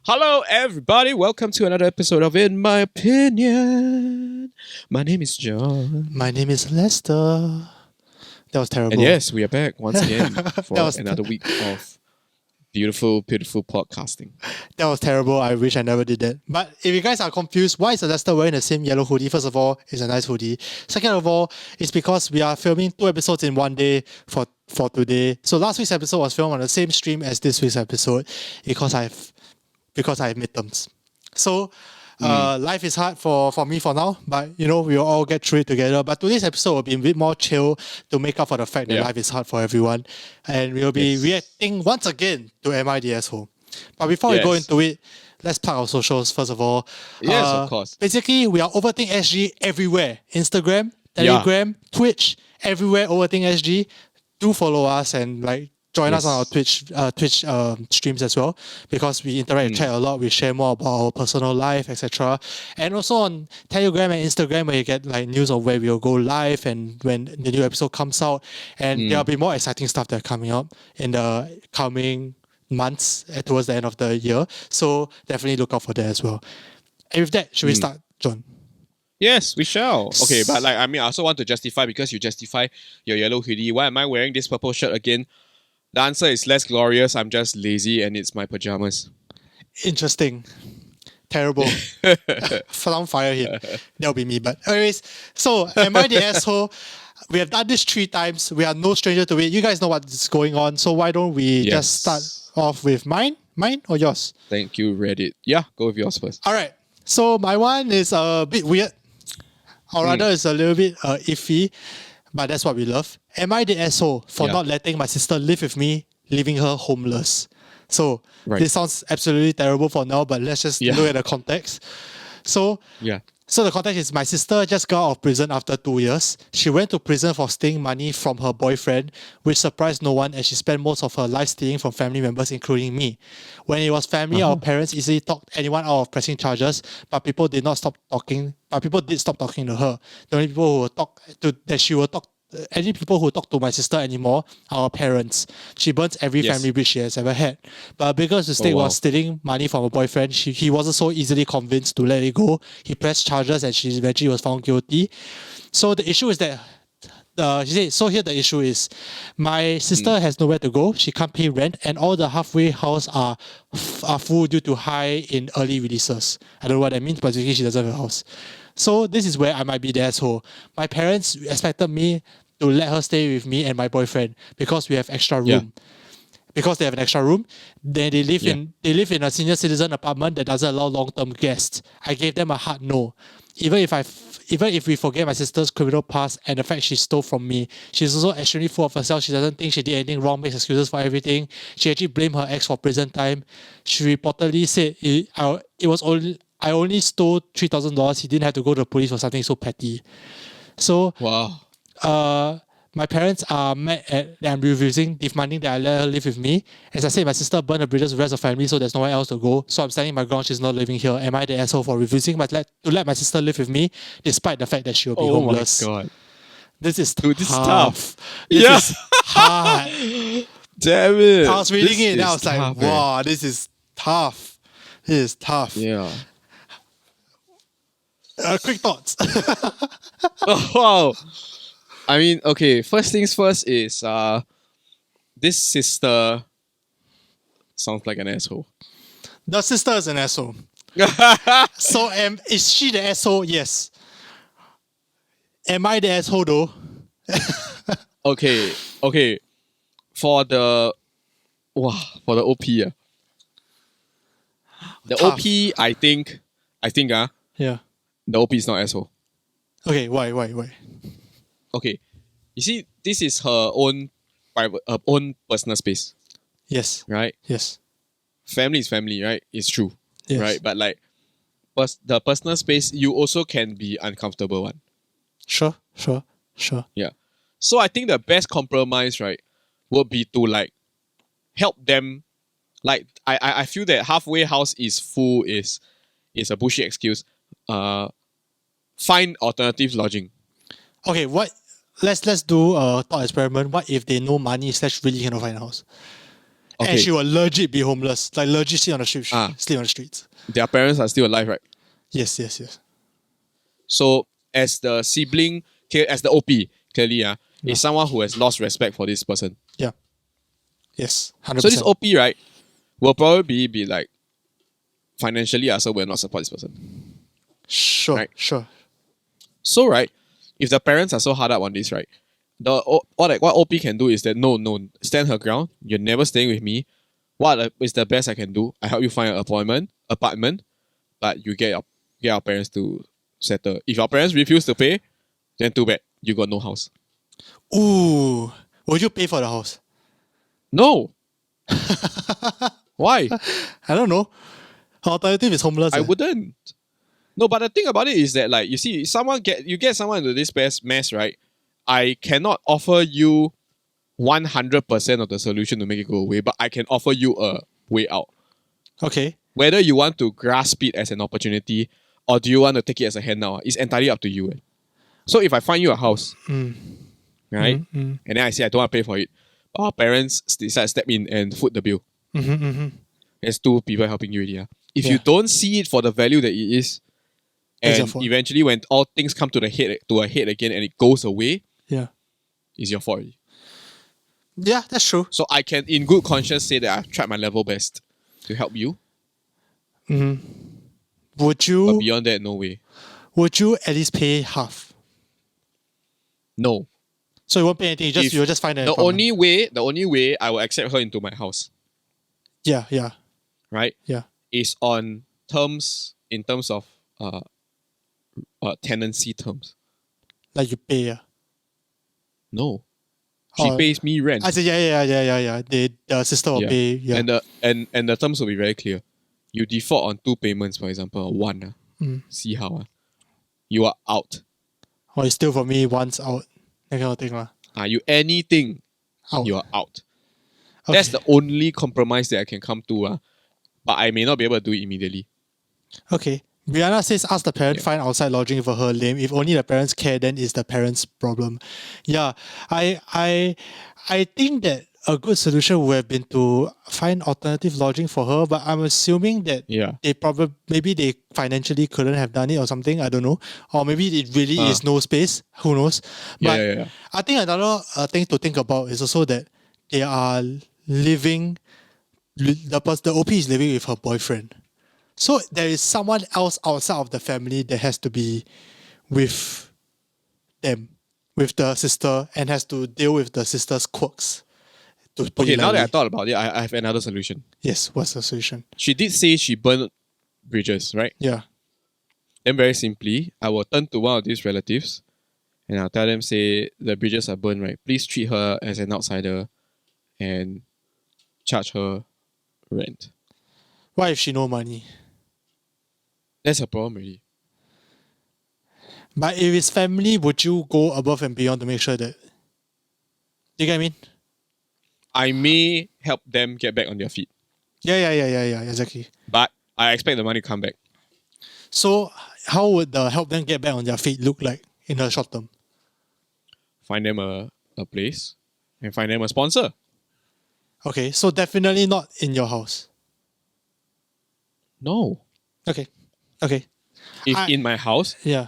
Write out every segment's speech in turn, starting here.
Hello, everybody. Welcome to another episode of In My Opinion. My name is John. My name is Lester. That was terrible. And yes, we are back once again for was another week of beautiful podcasting. That was terrible. I wish I never did that. But if you guys are confused, why is Lester wearing the same yellow hoodie? First of all, it's a nice hoodie. Second of all, it's because we are filming 2 episodes in one day for today. So last week's episode was filmed on the same stream as this week's episode because I have midterms. So life is hard for me for now, but we'll all get through it together. But today's episode will be a bit more chill to make up for the fact that life is hard for everyone. And we'll be reacting once again to Am I the Asshole? But before we go into it, let's plug our socials first of all. Yes, of course. Basically, we are Overthink SG everywhere. Instagram, Telegram, Twitch, everywhere Overthink SG. Do follow us and join us on our Twitch streams as well, because we interact and chat a lot. We share more about our personal life, etc. And also on Telegram and Instagram, where you get news of where we'll go live and when the new episode comes out. And there'll be more exciting stuff that are coming up in the coming months towards the end of the year. So definitely look out for that as well. And with that, should we start, John? Yes, we shall. Okay, but I also want to justify, because you justify your yellow hoodie. Why am I wearing this purple shirt again? The answer is less glorious. I'm just lazy and it's my pajamas. Interesting. Terrible. Some fire here. That'll be me. But anyways, so Am I the Asshole? We have done this 3 times. We are no stranger to it. You guys know what's going on. So why don't we just start off with mine? Mine or yours? Thank you, Reddit. Yeah, go with yours first. All right. So my one is a bit weird. Or rather, it's a little bit iffy. But that's what we love. Am I the asshole for not letting my sister live with me, leaving her homeless? So this sounds absolutely terrible for now, but let's just look at the context. So the context is, my sister just got out of prison after 2 years. She went to prison for stealing money from her boyfriend, which surprised no one, as she spent most of her life stealing from family members, including me. When it was family, our parents easily talked anyone out of pressing charges, but people did not stop talking. But people did stop talking to her. The only people who will talk to that she will talk. Any people who talk to my sister anymore are our parents. She burns every family bridge she has ever had. But because the state was stealing money from her boyfriend, he wasn't so easily convinced to let it go. He pressed charges and she eventually was found guilty. So the issue is that she said, so here the issue is, my sister has nowhere to go. She can't pay rent, and all the halfway house are full due to high in early releases. I don't know what that means, but basically she doesn't have a house. So this is where I might be the asshole. My parents expected me to let her stay with me and my boyfriend because we have extra room. Because they have an extra room, then they live in a senior citizen apartment that doesn't allow long-term guests. I gave them a hard no. Even if we forget my sister's criminal past and the fact she stole from me, she's also extremely full of herself. She doesn't think she did anything wrong, makes excuses for everything. She actually blamed her ex for prison time. She reportedly said I only stole $3,000. He didn't have to go to the police for something so petty. So my parents are mad at that I'm refusing, demanding that I let her live with me. As I said, my sister burned the bridges with the rest of the family, so there's nowhere else to go. So I'm standing my ground, she's not living here. Am I the asshole for refusing to let my sister live with me, despite the fact that she will be homeless? Oh my god. This is Dude, this is tough. This is hard. Damn it. I was reading it and I was like, wow, this is tough. This is tough. Yeah. Quick thoughts. Wow. I mean, okay, first things first is this sister sounds like an asshole. The sister is an asshole. So is she the asshole? Yes. Am I the asshole though? Okay. For the OP, the Tough. OP, I think Yeah. the OP is not asshole. Okay, why? Okay, you see, this is her own private, own personal space, Yes. right? Yes. Family is family, right? It's true, Yes. right? But the personal space, you also can be uncomfortable one. Sure. Yeah. So I think the best compromise, right, would be to help them. I feel that halfway house is full is a bullshit excuse. Find alternative lodging. Okay, let's do a thought experiment. What if they no money / really cannot find a house? Okay. And she will legit be homeless. Like legit sleep on the street. Ah. Sleep on the streets. Their parents are still alive, right? Yes. So as the sibling, as the OP, clearly, is someone who has lost respect for this person. Yeah. Yes. 100%. So this OP, right, will probably be like financially, so will not support this person. Sure. Right. Sure. So, right, if the parents are so hard up on this, right, what OP can do is that no, stand her ground. You're never staying with me. What is the best I can do? I help you find an apartment, but you get our parents to settle. If your parents refuse to pay, then too bad. You got no house. Ooh. Would you pay for the house? No. Why? I don't know. Alternative is homeless. I wouldn't. No, but the thing about it is that, like, you see, you get someone into this mess, right? I cannot offer you 100% of the solution to make it go away, but I can offer you a way out. Okay. Whether you want to grasp it as an opportunity or do you want to take it as a handout, it's entirely up to you. So if I find you a house, right, and then I say I don't want to pay for it, our parents decide to step in and foot the bill. There's two people helping you already. If you don't see it for the value that it is, and eventually when all things come to a head again and it goes away, it's your fault already. Yeah, that's true. So I can, in good conscience, say that I've tried my level best to help you. Would you? But beyond that, no way. Would you at least pay half? No. So you won't pay anything. You'll just find an apartment. The only way I will accept her into my house. Yeah. Right. Yeah. Is on terms in terms of tenancy terms. Like you pay. No. She pays me rent. I said yeah. The sister will pay. Yeah. And the terms will be very clear. You default on 2 payments, for example, or 1. See how. You are out. Or you steal from me once out. That kind of thing. Are you anything? Out. You are out. Okay. That's the only compromise that I can come to. But I may not be able to do it immediately. Okay. Brianna says, ask the parent find outside lodging for her. Lame. If only the parents care, then it's the parents' problem. Yeah. I think that a good solution would have been to find alternative lodging for her, but I'm assuming that maybe they financially couldn't have done it or something. I don't know. Or maybe it really is no space. Who knows? But I think another thing to think about is also that they are living, the OP is living with her boyfriend. So there is someone else outside of the family that has to be with them, with the sister, and has to deal with the sister's quirks. Okay, now that I thought about it, I have another solution. Yes, what's the solution? She did say she burned bridges, right? Yeah. Then very simply, I will turn to one of these relatives and I'll tell them, say, the bridges are burned, right? Please treat her as an outsider and charge her rent. What if she no money? That's a problem already. But if it's family, would you go above and beyond to make sure that... You get what I mean? I may help them get back on their feet. Yeah, exactly. But I expect the money to come back. So how would the help them get back on their feet look like in the short term? Find them a place and find them a sponsor. Okay, so definitely not in your house. No. Okay. If in my house, yeah,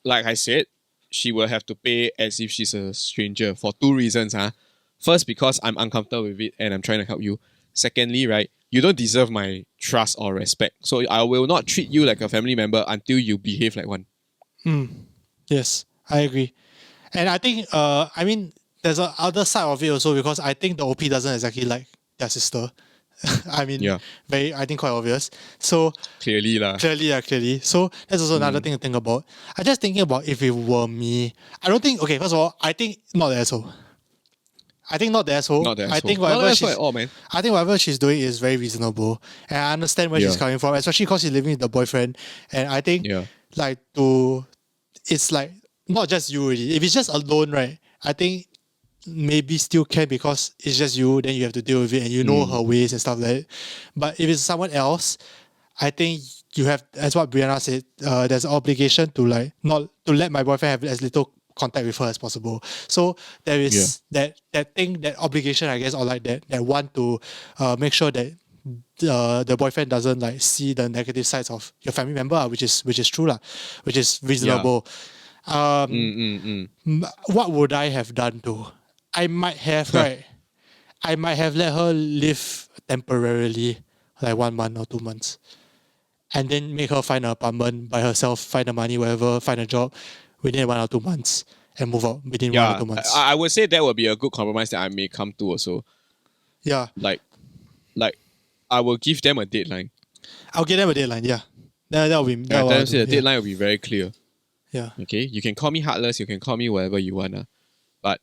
like I said, she will have to pay as if she's a stranger for 2 reasons. First, because I'm uncomfortable with it and I'm trying to help you. Secondly, right, you don't deserve my trust or respect. So I will not treat you like a family member until you behave like one. Yes, I agree. And I think, there's a other side of it also, because I think the OP doesn't exactly like their sister. I think quite obvious. So Clearly. So that's also another thing to think about. I'm just thinking about if it were me. I don't think, okay, first of all, I think not the asshole. I think whatever she's doing is very reasonable. And I understand where she's coming from, especially because she's living with the boyfriend. And I think it's like not just you really. If it's just alone, right, I think maybe still can, because it's just you, then you have to deal with it and you know her ways and stuff like that. But if it's someone else, I think you have, as what Brianna said, there's an obligation to not to let my boyfriend have as little contact with her as possible. So there is that thing, that obligation, I guess, or like that want to make sure that the boyfriend doesn't like see the negative sides of your family member, which is true lah, which is reasonable. What would I have done though? I might have I might have let her live temporarily, like 1 month or 2 months, and then make her find an apartment by herself, find the money, whatever, find a job within 1 or 2 months, and move out within 1 or 2 months. I would say that would be a good compromise that I may come to also. Yeah. Like I will give them a deadline. I'll give them a deadline, yeah. That will be... The deadline will be very clear. Yeah. Okay? You can call me heartless, you can call me whatever you want. But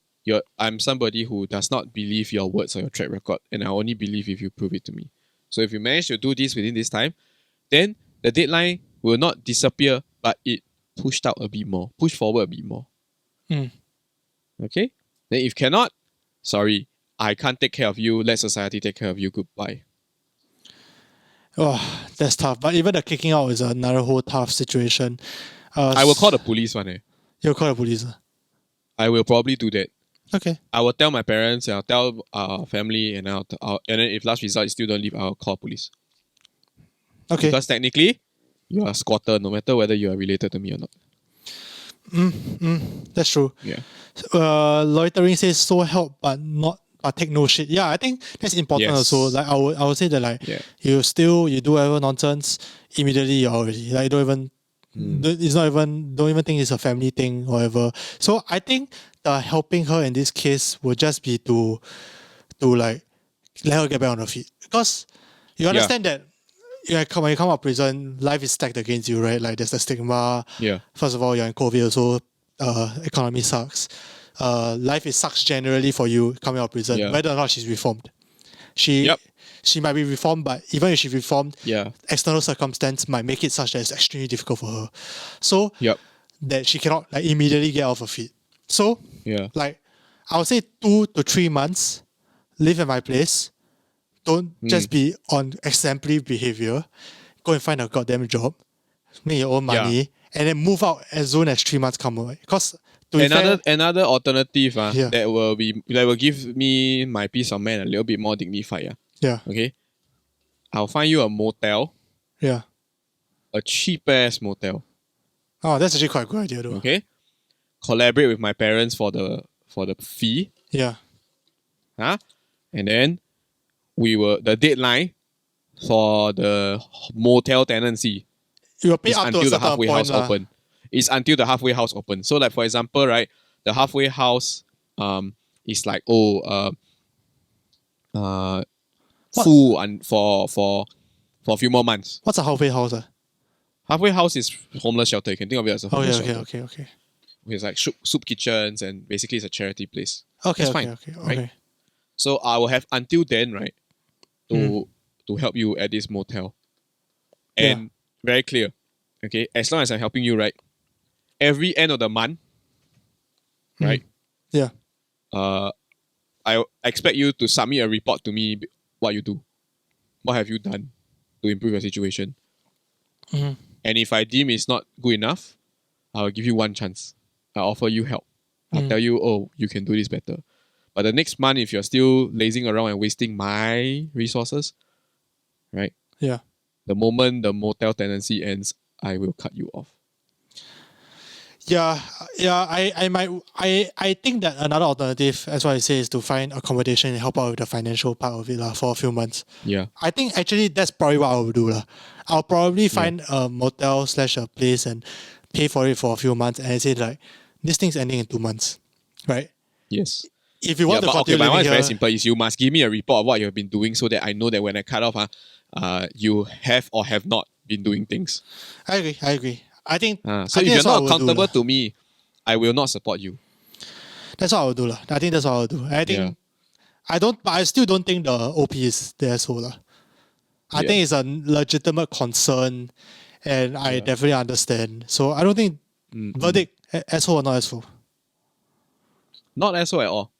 I'm somebody who does not believe your words or your track record, and I only believe if you prove it to me. So if you manage to do this within this time, then the deadline will not disappear, but it pushed out a bit more, pushed forward a bit more. Okay? Then if cannot, sorry, I can't take care of you, let society take care of you, goodbye. Oh, that's tough. But even the kicking out is another whole tough situation. I will call the police one. You'll call the police? I will probably do that. Okay. I will tell my parents, I'll tell our family, and and then if last result you still don't leave, I'll call police. Okay. Because technically, you are a squatter, no matter whether you are related to me or not. That's true. Yeah. Loitering says so help, but take no shit. Yeah, I think that's important also. Like I would say that like you do whatever nonsense, immediately you're already like don't even think it's a family thing or whatever. So I think the helping her in this case would just be to like let her get back on her feet, because you understand that when you come out of prison, life is stacked against you, right? Like there's the stigma. Yeah. First of all, you're in COVID also. Economy sucks. Life sucks generally for you coming out of prison, whether or not she's reformed. She might be reformed, but even if she's reformed, external circumstance might make it such that it's extremely difficult for her. So that she cannot like immediately get off her feet. So like I would say 2 to 3 months, live at my place. Don't just be on exemplary behavior. Go and find a goddamn job, make your own money, and then move out as soon as 3 months come away. Because another alternative that will give me my peace of mind a little bit more dignified. Okay. I'll find you a motel. Yeah. A cheap ass motel. Oh, that's actually quite a good idea though. Okay. Collaborate with my parents for the fee. Yeah. And then the deadline for the motel tenancy you will pay is up until to the halfway house open. It's until the halfway house open. So like for example, right, the halfway house is like full and for a few more months. What's a halfway house? Halfway house is homeless shelter. You can think of it as a homeless shelter. Okay. It's like soup kitchens, and basically it's a charity place. Okay. Right? So I will have until then, right, to help you at this motel. And very clear. Okay, as long as I'm helping you, right, every end of the month, right? Yeah. I expect you to submit a report to me what you do. What have you done to improve your situation? And if I deem it's not good enough, I'll give you one chance. I'll offer you help. I'll tell you, oh, you can do this better. But the next month, if you're still lazing around and wasting my resources, right? Yeah. The moment the motel tenancy ends, I will cut you off. Yeah. I think that another alternative, as what I say, is to find accommodation and help out with the financial part of it for a few months. Yeah. I think actually that's probably what I would do. I'll probably find a motel / a place and pay for it for a few months, and I say like, this thing's ending in 2 months, right? Yes. If you want to continue my one is here, very simple. Is you must give me a report of what you have been doing so that I know that when I cut off, you have or have not been doing things. I agree. I think so. If you're not accountable to me, I will not support you. That's what I will do. I think that's what I will do. I think I still don't think the OP is the asshole. I think it's a legitimate concern, and I definitely understand. So I don't think verdict asshole or not asshole. Not asshole at all.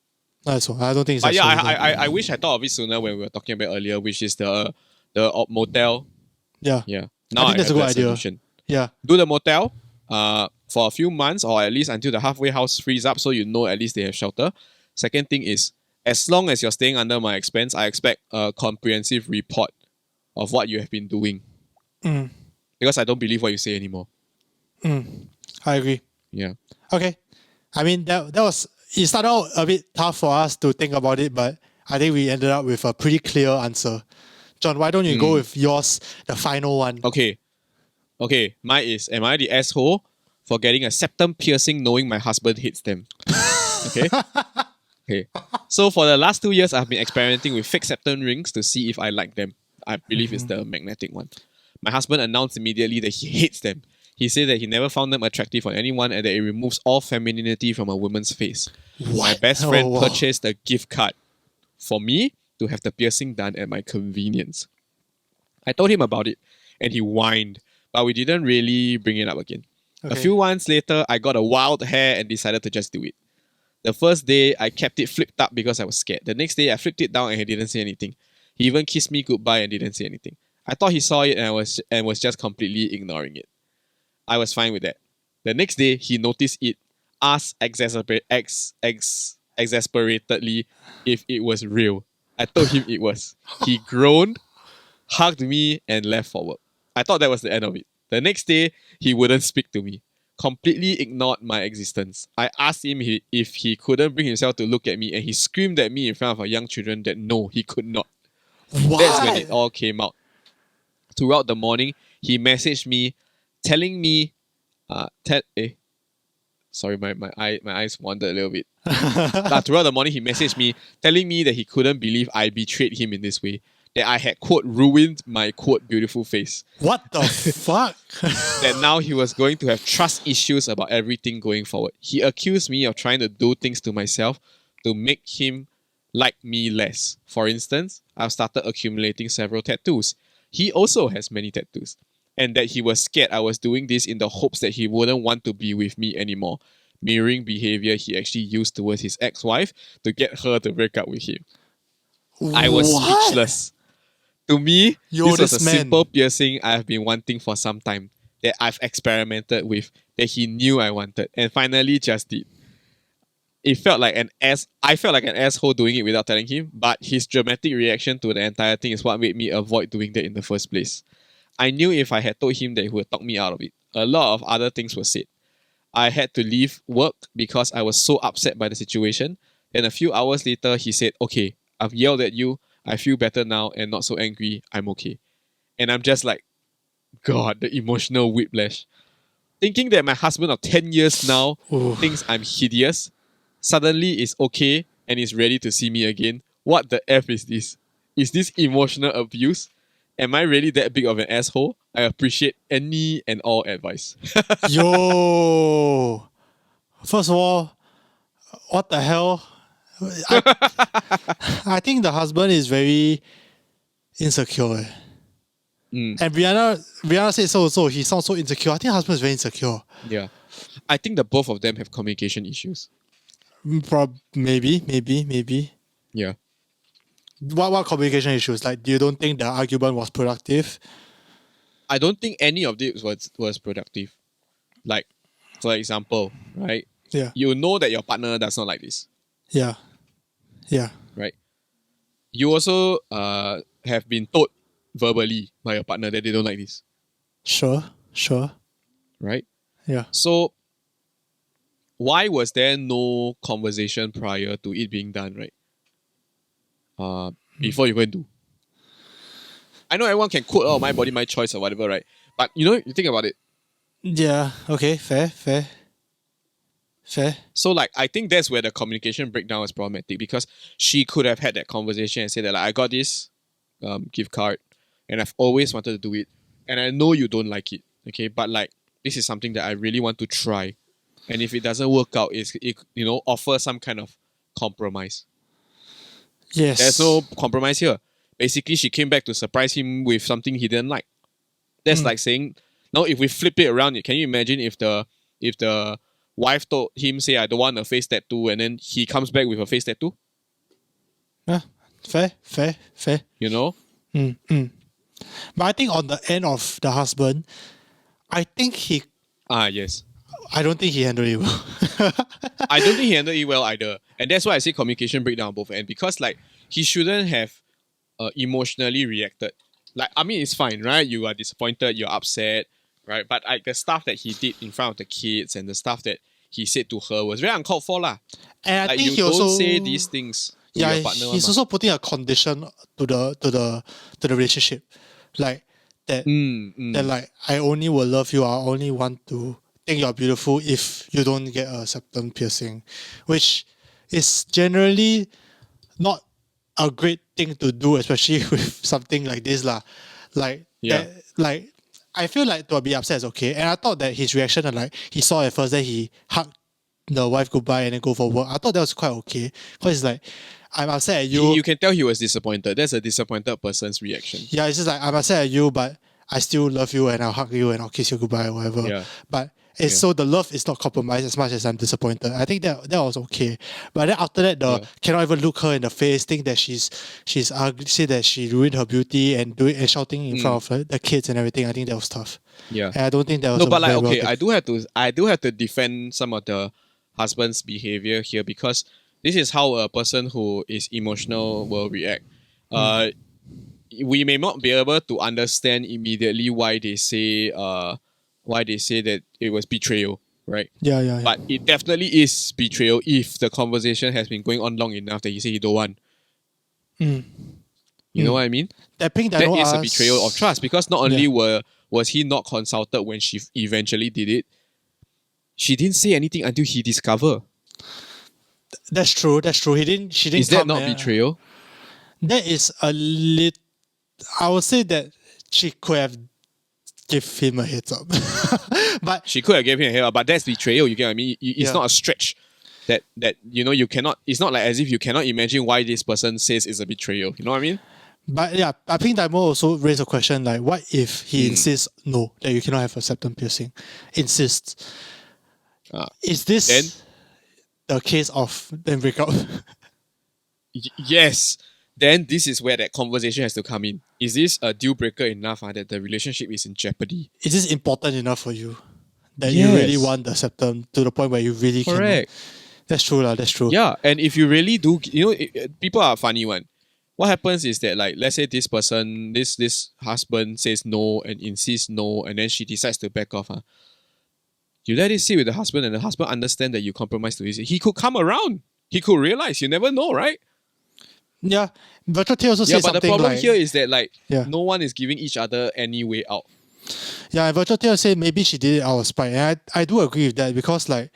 Not asshole. I don't think it's but asshole. I wish I thought of it sooner when we were talking about earlier, which is the motel. Yeah. Yeah. Now I think that's a good idea. Solution. Yeah. Do the motel. for a few months, or at least until the halfway house frees up, so you know at least they have shelter. Second thing is, as long as you're staying under my expense, I expect a comprehensive report of what you have been doing. Because I don't believe what you say anymore. I agree. Yeah. Okay. I mean, that was, it started out a bit tough for us to think about it, but I think we ended up with a pretty clear answer. John, why don't you go with yours, the final one? Okay. Mine is, am I the asshole for getting a septum piercing knowing my husband hates them? Okay. Okay. So for the last 2 years, I've been experimenting with fake septum rings to see if I like them. I believe it's the magnetic one. My husband announced immediately that he hates them. He said that he never found them attractive on anyone and that it removes all femininity from a woman's face. My best friend purchased a gift card for me to have the piercing done at my convenience. I told him about it and he whined, but we didn't really bring it up again. A few months later, I got a wild hair and decided to just do it. The first day, I kept it flipped up because I was scared. The next day, I flipped it down and he didn't say anything. He even kissed me goodbye and didn't say anything. I thought he saw it and was just completely ignoring it. I was fine with that. The next day, he noticed it, asked exasperatedly if it was real. I told him it was. He groaned, hugged me, and left for work. I thought that was the end of it. The next day, he wouldn't speak to me. Completely ignored my existence. I asked him if he couldn't bring himself to look at me, and he screamed at me in front of our young children that no, he could not. What? That's when it all came out. Throughout the morning, he messaged me, telling me, sorry, my eyes wandered a little bit. Throughout the morning, he messaged me, telling me that he couldn't believe I betrayed him in this way. That I had, quote, ruined my, quote, beautiful face. What the fuck? That now he was going to have trust issues about everything going forward. He accused me of trying to do things to myself to make him like me less. For instance, I've started accumulating several tattoos. He also has many tattoos. And that he was scared I was doing this in the hopes that he wouldn't want to be with me anymore. Mirroring behavior he actually used towards his ex-wife to get her to break up with him. I was speechless. To me, this was a simple piercing I have been wanting for some time, that I've experimented with, that he knew I wanted, and finally just did. I felt like an asshole doing it without telling him, but his dramatic reaction to the entire thing is what made me avoid doing that in the first place. I knew if I had told him that he would talk me out of it. A lot of other things were said. I had to leave work because I was so upset by the situation. And a few hours later, he said, okay, I've yelled at you. I feel better now and not so angry. I'm okay. And I'm just like, God, the emotional whiplash. Thinking that my husband of 10 years now thinks I'm hideous, suddenly is okay and is ready to see me again. What the F is this? Is this emotional abuse? Am I really that big of an asshole? I appreciate any and all advice. Yo! First of all, what the hell? I think the husband is very insecure. And Brianna said so also. He sounds so insecure. I think the husband is very insecure. Yeah. I think the both of them have communication issues. Maybe. Yeah. What communication issues? Like, you don't think the argument was productive? I don't think any of this was productive. Like, for example, right? Yeah. You know that your partner does not like this. Yeah. Right? You also have been told verbally by your partner that they don't like this. Sure. Right? Yeah. So, why was there no conversation prior to it being done, right? Before you go and do. I know everyone can quote, oh, my body, my choice or whatever, right? But, you think about it. Yeah. Okay. Fair. So, like, I think that's where the communication breakdown is problematic, because she could have had that conversation and said that, like, I got this gift card and I've always wanted to do it. And I know you don't like it, okay? But, like, this is something that I really want to try. And if it doesn't work out, offer some kind of compromise. Yes. There's no compromise here. Basically, she came back to surprise him with something he didn't like. That's like saying, now if we flip it around, can you imagine if the wife told him, say, I don't want a face tattoo, and then he comes back with a face tattoo? Yeah, fair. You know? But I think on the end of the husband, I think he... Yes. I don't think he handled it well. I don't think he handled it well either. And that's why I say communication breakdown on both ends. Because like he shouldn't have emotionally reacted. Like, I mean, it's fine, right? You are disappointed, you're upset, right? But like the stuff that he did in front of the kids and the stuff that he said to her was very uncalled for lah. And I Like think you he don't also say these things to your partner. he's also putting a condition to the relationship, like that that like I only will love you. I only want to think you're beautiful if you don't get a septum piercing, which is generally not a great thing to do, especially with something like this lah. Like Yeah. like I feel like to be upset is okay, and I thought that his reaction, like he saw at first that he hugged the wife goodbye and then go for work. I thought that was quite okay, because it's like I'm upset at you. You can tell he was disappointed. That's a disappointed person's reaction. Yeah, it's just like I'm upset at you, but I still love you and I'll hug you and I'll kiss you goodbye or whatever. Yeah. But it's so the love is not compromised as much as I'm disappointed. I think that was okay. But then after that, cannot even look her in the face, think that she's ugly, say that she ruined her beauty and do it and shouting in front of the kids and everything. I think that was tough. Yeah. And I don't think that was No, but like very okay, well I do have to defend some of the husband's behavior here, because this is how a person who is emotional will react. We may not be able to understand immediately why they say that it was betrayal, right? Yeah. But it definitely is betrayal if the conversation has been going on long enough that he say he don't want. You know what I mean? That Pink That Dino is a asked- betrayal of trust, because not only was he not consulted when she eventually did it, she didn't say anything until he discovered. That's true. She didn't. Is that come not and- betrayal? That is a little. I would say that she could have give him a heads up, but She could have given him a head up, but that's betrayal. You get what I mean? It's not a stretch. That you cannot. It's not like as if you cannot imagine why this person says it's a betrayal. You know what I mean? But yeah, I think Daimo also raised a question like, what if he insists no, that you cannot have a septum piercing? Insists. Is this then the case of then break up? yes. Then this is where that conversation has to come in. Is this a deal breaker enough that the relationship is in jeopardy? Is this important enough for you that you really want the septum to the point where you really Correct. That's true lah. That's true. Yeah, and if you really do, people are a funny one. What happens is that, like, let's say this person, this husband says no and insists no, and then she decides to back off. You let it sit with the husband, and the husband understand that you compromise to his. He could come around. He could realize. You never know, right? Yeah. Virtual T also said But the something problem like, here is that no Yeah. one is giving each other any way out. Yeah, and Virtual Tail said maybe she did it out of spite. And I do agree with that, because like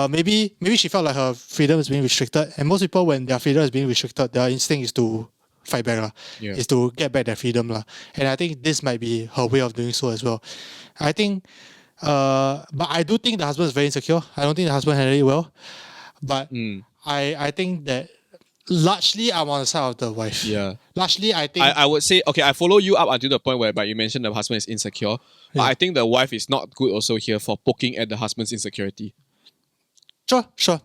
maybe she felt like her freedom is being restricted. And most people, when their freedom is being restricted, their instinct is to fight back. Is to get back their freedom. And I think this might be her way of doing so as well. I think but I do think the husband is very insecure. I don't think the husband handled it well. But I think that largely I'm on the side of the wife. Yeah. Largely I think I would say, okay, I follow you up until the point whereby you mentioned the husband is insecure. But I think the wife is not good also here for poking at the husband's insecurity. Sure.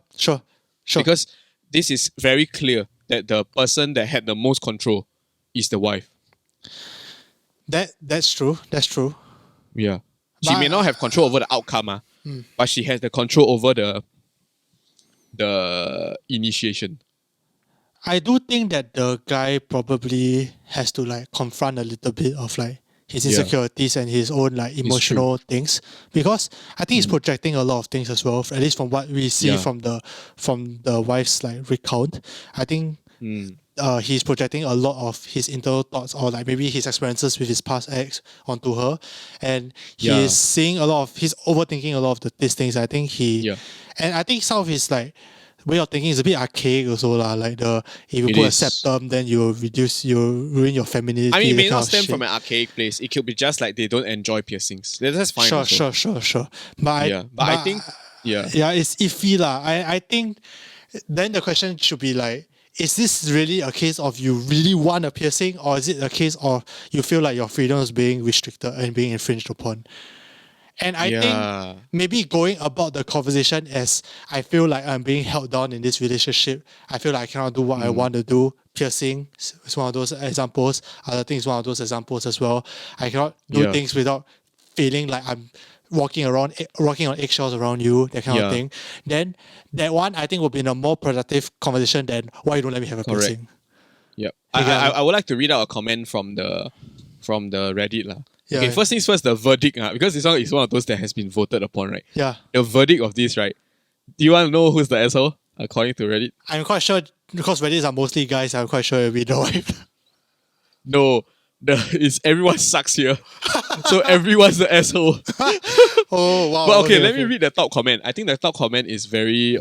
Because this is very clear that the person that had the most control is the wife. That's true. Yeah. She may not have control over the outcome, but she has the control over the initiation. I do think that the guy probably has to like confront a little bit of like his insecurities and his own like emotional things, because I think he's projecting a lot of things as well. At least from what we see from the wife's like recount, I think he's projecting a lot of his internal thoughts or like maybe his experiences with his past ex onto her, and he's seeing a lot of he's overthinking a lot of these things. I think and I think some of his like way of thinking is a bit archaic also lah. Like if you put a septum, then you ruin your femininity. I mean, it may not kind of stem shit. from an archaic place. It could be just like they don't enjoy piercings. That's fine. Sure. But I think it's iffy lah. I think then the question should be like, is this really a case of you really want a piercing, or is it a case of you feel like your freedom is being restricted and being infringed upon? And I think maybe going about the conversation as I feel like I'm being held down in this relationship. I feel like I cannot do what I want to do. Piercing is one of those examples. Other things is one of those examples as well. I cannot do things without feeling like I'm walking on eggshells around you, that kind of thing, then that one I think will be in a more productive conversation than why you don't let me have a Correct. piercing. Yep. You get I would like to read out a comment from the Reddit lah. Yeah, Okay, yeah. first things first, the verdict, because this one is one of those that has been voted upon, right? Yeah. The verdict of this, right? Do you want to know who's the asshole according to Reddit? I'm quite sure because Reddits are mostly guys. I'm quite sure it'll be the wife. No, it's everyone sucks here. So everyone's the asshole. Oh wow. But okay, let me read the top comment. I think the top comment is very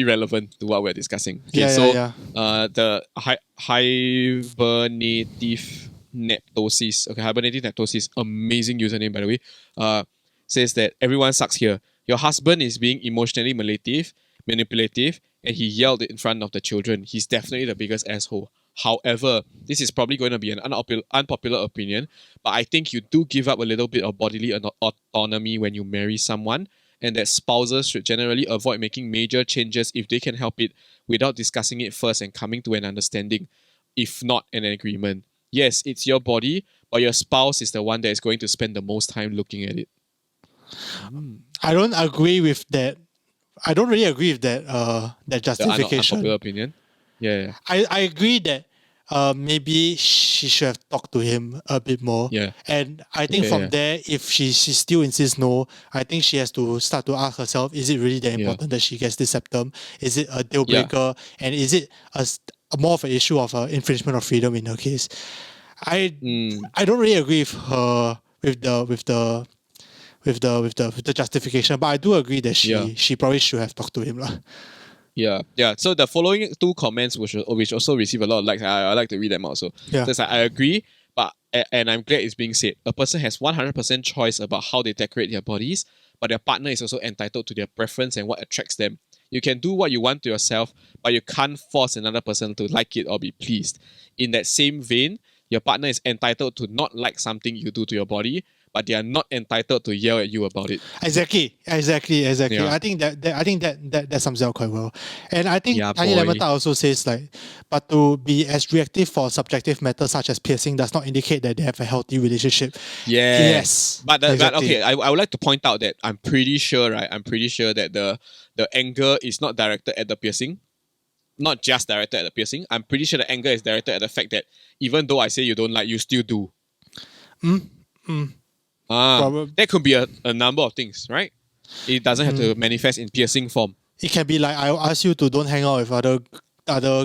relevant to what we're discussing. Okay, Yeah. the hibernative neptosis, amazing username by the way, says that everyone sucks here. Your husband is being emotionally manipulative, and he yelled in front of the children. He's definitely the biggest asshole. However, this is probably going to be an unpopular opinion, but I think you do give up a little bit of bodily autonomy when you marry someone, and that spouses should generally avoid making major changes if they can help it without discussing it first and coming to an understanding, if not an agreement. Yes, it's your body, but your spouse is the one that is going to spend the most time looking at it. I don't agree with that. I don't really agree with that The justification. unpopular opinion. Yeah. I agree that maybe she should have talked to him a bit more. Yeah. And I think from there, if she still insists no, I think she has to start to ask herself, is it really that important that she gets this septum? Is it a deal breaker? And is it a more of an issue of infringement of freedom in her case? I don't really agree with her with the justification, but I do agree that she probably should have talked to him lah. Yeah. So the following two comments, which also receive a lot of likes, I like to read them also. Yeah. So it's like, I agree, and I'm glad it's being said. A person has 100% choice about how they decorate their bodies, but their partner is also entitled to their preference and what attracts them. You can do what you want to yourself, but you can't force another person to like it or be pleased. In that same vein, your partner is entitled to not like something you do to your body, but they are not entitled to yell at you about it. Exactly. Yeah. I think that sums it up quite well. And I think Yeah, Tiny boy. Lemon Tart also says like, but to be as reactive for subjective matters such as piercing does not indicate that they have a healthy relationship. Yes. But exactly. okay, I would like to point out that I'm pretty sure that the anger is not directed at the piercing. Not just directed at the piercing. I'm pretty sure the anger is directed at the fact that even though I say you don't like, you still do. That could be a number of things, right? It doesn't have to manifest in piercing form. It can be like, I ask you to don't hang out with other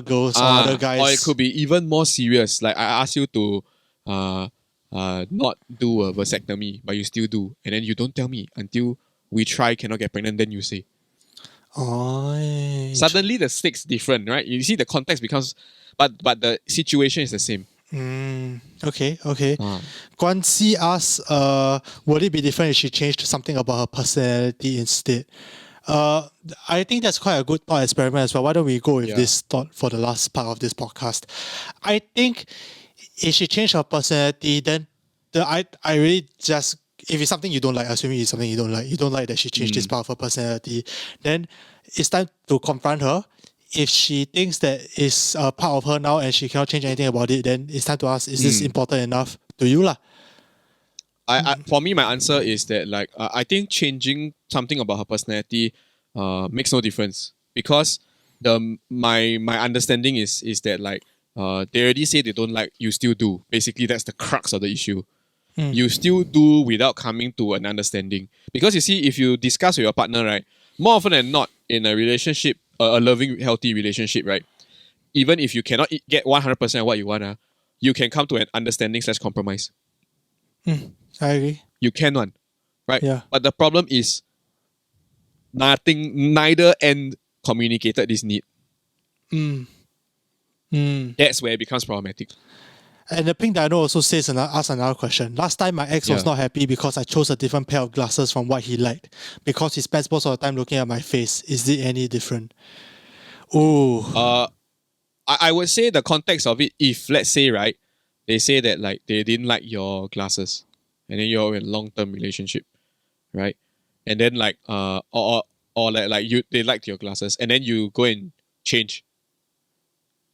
girls or other guys. Or it could be even more serious. Like I ask you to not do a vasectomy, but you still do. And then you don't tell me until we try, cannot get pregnant, then you say. Suddenly the stakes different, right? You see the context becomes, but the situation is the same. Okay. Guan Si asks, would it be different if she changed something about her personality instead? I think that's quite a good thought experiment as well. Why don't we go with this thought for the last part of this podcast? I think if she changed her personality, then I really just, if it's something you don't like, assuming it's something you don't like that she changed this part of her personality, then it's time to confront her. If she thinks that it's a part of her now and she cannot change anything about it, then it's time to ask, is this important enough to you lah? For me, my answer is that like I think changing something about her personality makes no difference, because my understanding is that like they already say they don't like, you still do. Basically, that's the crux of the issue. You still do without coming to an understanding, because you see, if you discuss with your partner, right, more often than not in a relationship, a loving, healthy relationship, right, even if you cannot get 100% of what you want, you can come to an understanding/compromise. I agree. You can one, right? Yeah. But the problem is neither end communicated this need. That's where it becomes problematic. And the Pink Dino also says asks another question. Last time my ex was not happy because I chose a different pair of glasses from what he liked, because he spends most of the time looking at my face. Is it any different? Ooh. I would say the context of it, if let's say, right, they say that like they didn't like your glasses, and then you're in a long-term relationship, right? And then like or like they liked your glasses, and then you go and change.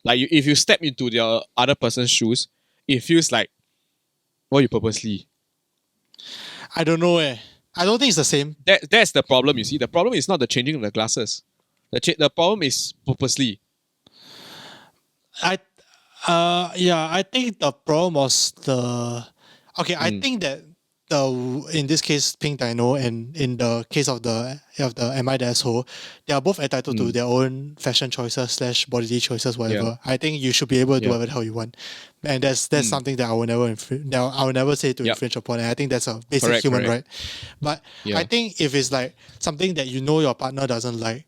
Like if you step into the other person's shoes, it feels like, well, you purposely. I don't know. I don't think it's the same. That's the problem. You see, the problem is not the changing of the glasses. The problem is purposely. I I think the problem was the okay. I think that in this case Pink Dino and in the case of the Am I the Asshole, they are both entitled to their own fashion choices / bodily choices, whatever. I think you should be able to do whatever the hell you want, and that's something that I will never I will never say to infringe upon. And I think that's a basic human right. But I think if it's like something that you know your partner doesn't like,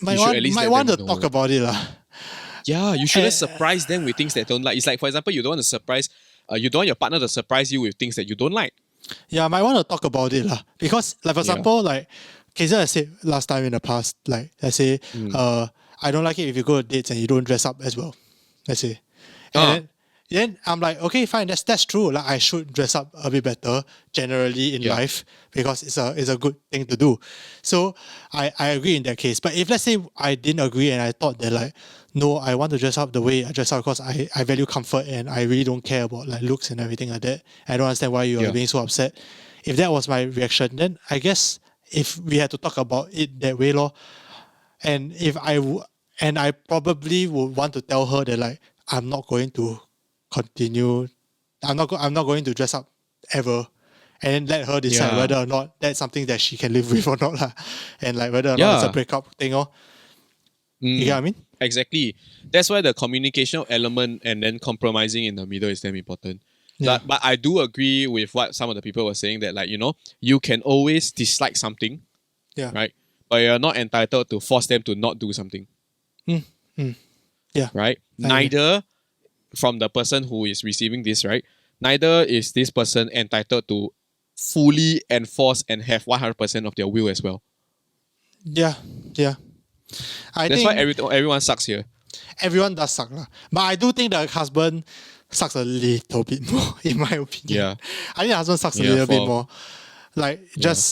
might want to talk about it lah. Yeah, you shouldn't surprise them with things that don't like. It's like, for example, you don't want to surprise, you don't want your partner to surprise you with things that you don't like. Yeah, I might want to talk about it lah. Because, like for example, like cases I said last time in the past, like let's say, I don't like it if you go to dates and you don't dress up as well. Let's say, and then I'm like, okay, fine, that's true. Like I should dress up a bit better generally in life because it's a good thing to do. So I agree in that case. But if let's say I didn't agree and I thought that like, no, I want to dress up the way I dress up because I value comfort and I really don't care about like looks and everything like that. I don't understand why you are being so upset. If that was my reaction, then I guess if we had to talk about it that way, lor, and if I probably would want to tell her that like I'm not going to continue. I'm not going to dress up ever, and then let her decide whether or not that's something that she can live with or not lah, and like whether or not it's a breakup thing or. You get what I mean? Exactly. That's why the communication element and then compromising in the middle is damn important. Yeah. But I do agree with what some of the people were saying that like, you can always dislike something, right? But you're not entitled to force them to not do something. Yeah. Right? Neither from the person who is receiving this, right? Neither is this person entitled to fully enforce and have 100% of their will as well. Yeah. That's why everyone sucks here. Everyone does suck lah. But I do think the husband sucks a little bit more, in my opinion. Yeah. I think the husband sucks a little bit more. Like,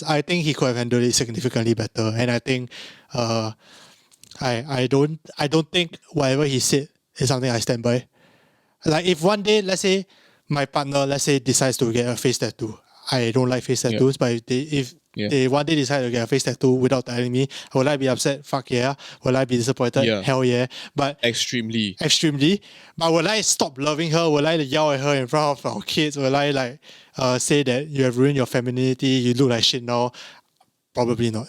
I think he could have handled it significantly better. And I think, I don't think whatever he said is something I stand by. Like, if one day, let's say, my partner, decides to get a face tattoo. I don't like face tattoos, but if they one day decide to get a face tattoo without telling me, will I be upset? Fuck yeah. Will I be disappointed? Hell yeah. But extremely. But will I stop loving her? Will I yell at her in front of our kids? Will I like say that you have ruined your femininity? You look like shit now? Probably not.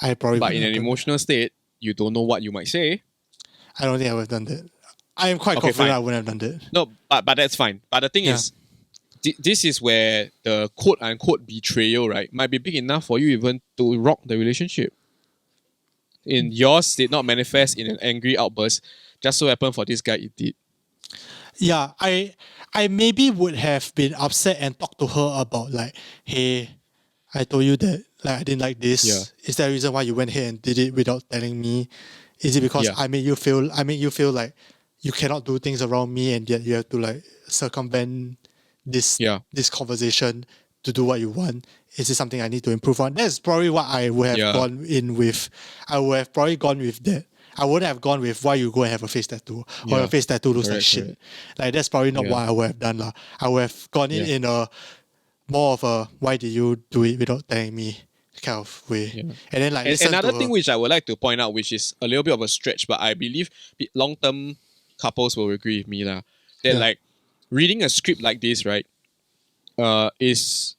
But in an emotional state, you don't know what you might say. I don't think I would have done that. I am quite confident I wouldn't have done that. No, but that's fine. But the thing is, this is where the quote-unquote betrayal, right, might be big enough for you even to rock the relationship. In yours did not manifest in an angry outburst. Just so happened for this guy it did. Yeah, I maybe would have been upset and talked to her about like, hey, I told you that like I didn't like this. Yeah. Is there a reason why you went here and did it without telling me? Is it because I made you feel like you cannot do things around me and yet you have to like circumvent this conversation to do what you want? Is it something I need to improve on? That's probably what I would have gone in with. I would have probably gone with that. I wouldn't have gone with why you go and have a face tattoo or your face tattoo looks like shit. Like that's probably not what I would have done lah. I would have gone in a more of a why did you do it without telling me kind of way. And then like another thing which I would like to point out, which is a little bit of a stretch, but I believe long-term couples will agree with me lah. That like reading a script like this, right, is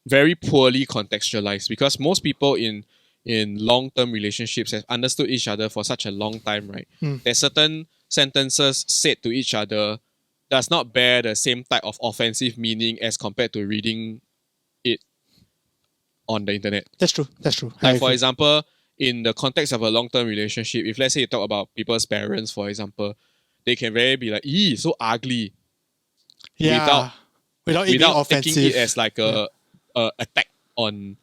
very poorly contextualized because most people in long-term relationships have understood each other for such a long time, right? That certain sentences said to each other does not bear the same type of offensive meaning as compared to reading it on the internet. That's true. Like for example, in the context of a long-term relationship, if let's say you talk about people's parents, for example, they can very be like, "Ee, so ugly." Yeah. Without taking it as like a attack on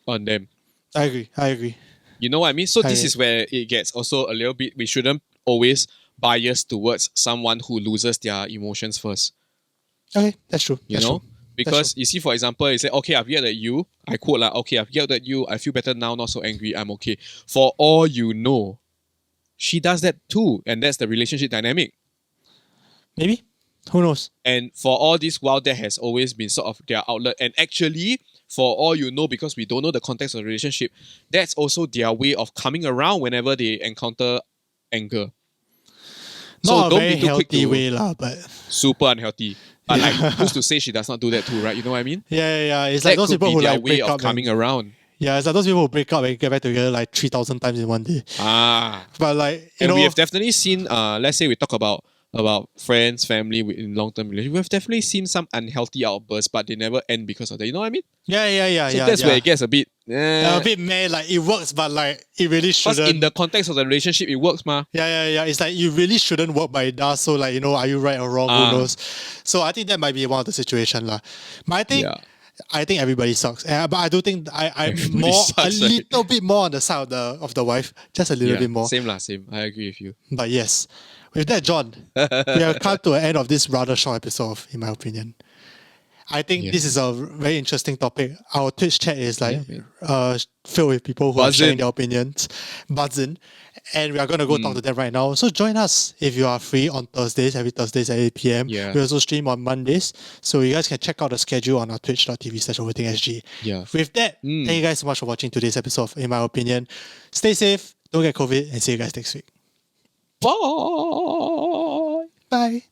them. I agree. You know what I mean? So this is where it gets also a little bit, we shouldn't always bias towards someone who loses their emotions first. Okay, that's true. You know? Because you see, for example, you say, okay, I've yelled at you. I quote like, okay, I've yelled at you. I feel better now, not so angry. I'm okay. For all you know, she does that too. And that's the relationship dynamic. Maybe. Who knows? And for all this while, that has always been sort of their outlet. And actually, for all you know, because we don't know the context of the relationship, that's also their way of coming around whenever they encounter anger. Not a don't very be too quick healthy to way lah, but super unhealthy. But Yeah. like, who's to say she does not do that too, right? You know what I mean? yeah. It's That like those could people be who their like way break of up. coming around. Yeah, it's like those people who break up and get back together like 3,000 times in one day. But like, we have definitely seen, let's say we talk about friends, family in long-term relationship, we have definitely seen some unhealthy outbursts, but they never end because of that. You know what I mean? Yeah. So that's where it gets a bit... a bit meh, like it works, but like it really Because shouldn't. in the context of the relationship, it works, ma. Yeah. It's like you really shouldn't work, but it does. So like, are you right or wrong? Who knows? So I think that might be one of the situation lah. But I think everybody sucks. But I do think I'm a little bit more on the side of the wife, just a little bit more. Same. I agree with you. But yes, with that, John, we have come to the end of this rather short episode, in my opinion. I think this is a very interesting topic. Our Twitch chat is like filled with people who are sharing their opinions, buzzing, and we are going to go talk to them right now. So join us if you are free on Thursdays, every Thursdays at 8 p.m. Yeah. We also stream on Mondays, so you guys can check out the schedule on our twitch.tv/overthinksg. Yeah. With that, thank you guys so much for watching today's episode of In My Opinion. Stay safe, don't get COVID, and see you guys next week. Bye. Bye.